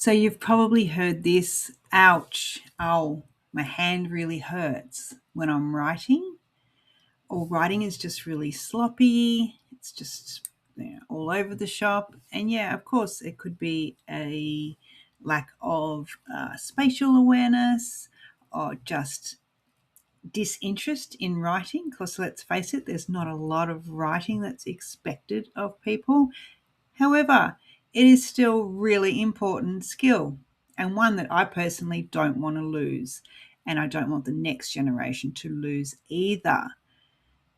So you've probably heard this, ouch, ow, my hand really hurts when I'm writing, or writing is just really sloppy. It's just all over the shop. And yeah, of course, it could be a lack of spatial awareness or just disinterest in writing, because let's face it, there's not a lot of writing that's expected of people. However, it is still really important skill, and one that I personally don't want to lose, and I don't want the next generation to lose either.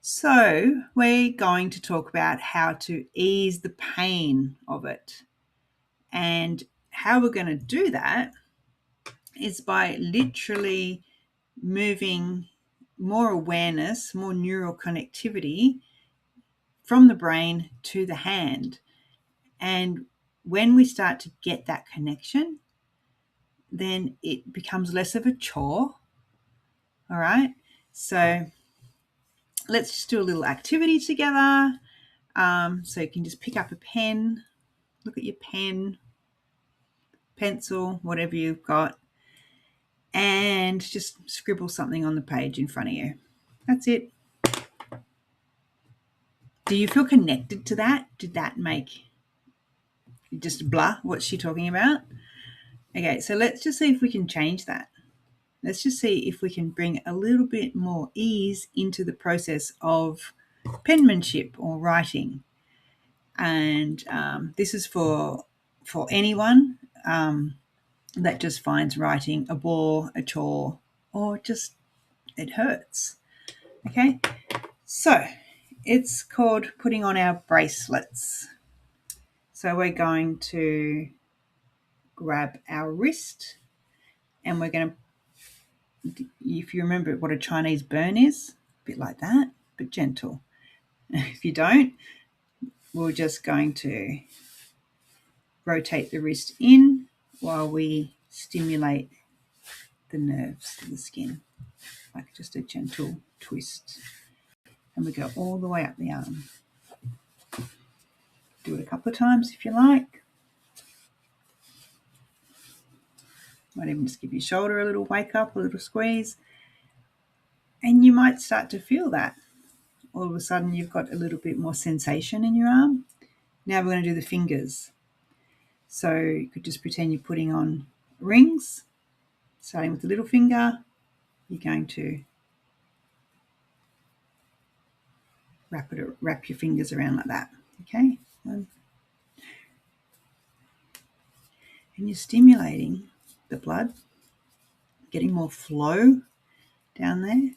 So, we're going to talk about how to ease the pain of it. And how we're going to do that is by literally moving more awareness, more neural connectivity from the brain to the hand. And when we start to get that connection, then it becomes less of a chore. All right. So let's just do a little activity together. So you can just pick up a pen, look at your pen, pencil, whatever you've got, and just scribble something on the page in front of you. That's it. Do you feel connected to that? Did that make just blah? What's she talking about? Okay, so let's just see if we can change that. Let's just see if we can bring a little bit more ease into the process of penmanship or writing. And this is for anyone that just finds writing a bore, a chore, or just it hurts. Okay, so it's called putting on our bracelets. So we're going to grab our wrist, and we're going to, if you remember what a Chinese burn is, a bit like that, but gentle. If you don't, we're just going to rotate the wrist in while we stimulate the nerves to the skin, like just a gentle twist. And we go all the way up the arm. Do it a couple of times if you like. Might even just give your shoulder a little wake up, a little squeeze. And you might start to feel that. All of a sudden you've got a little bit more sensation in your arm. Now we're going to do the fingers. So you could just pretend you're putting on rings, starting with the little finger. You're going to wrap your fingers around like that. Okay? And you're stimulating the blood, getting more flow down there.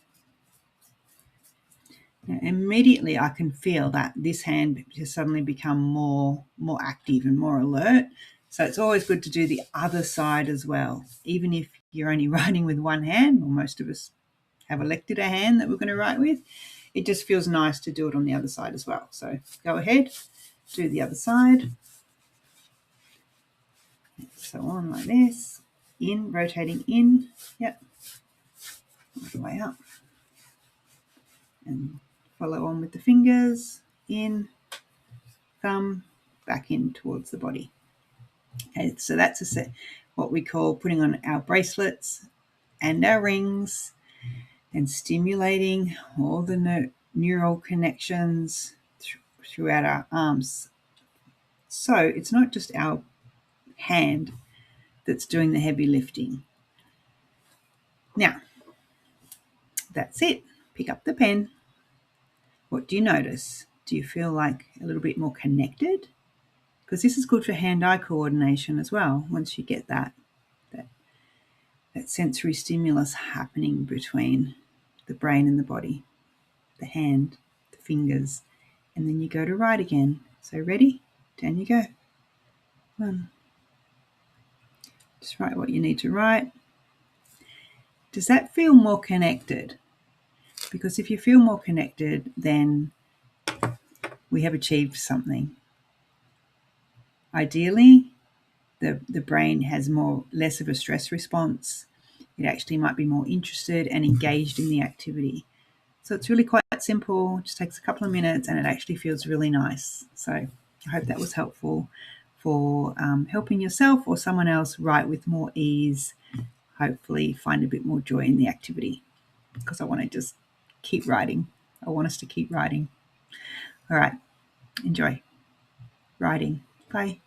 Now, immediately I can feel that this hand has suddenly become more active and more alert. So it's always good to do the other side as well. Even if you're only writing with one hand, or most of us have elected a hand that we're going to write with, it just feels nice to do it on the other side as well. So go ahead, do the other side. So on like this, in, rotating in, yep, all the way up. And follow on with the fingers, in, thumb, back in towards the body. Okay, so that's a set, what we call putting on our bracelets and our rings and stimulating all the neural connections throughout our arms. So it's not just our hand that's doing the heavy lifting. Now, that's it. Pick up the pen. What do you notice? Do you feel like a little bit more connected? Because this is good for hand-eye coordination as well. Once you get that sensory stimulus happening between the brain and the body, the hand, the fingers, and then you go to write again. So ready? Down you go. One. Just write what you need to write. Does that feel more connected? Because if you feel more connected, then we have achieved something. Ideally, the brain has less of a stress response. It actually might be more interested and engaged in the activity. So it's really quite simple. It just takes a couple of minutes and it actually feels really nice. So I hope that was helpful for helping yourself or someone else write with more ease. Hopefully find a bit more joy in the activity, because I want to just keep writing. I want us to keep writing. All right. Enjoy writing. Bye.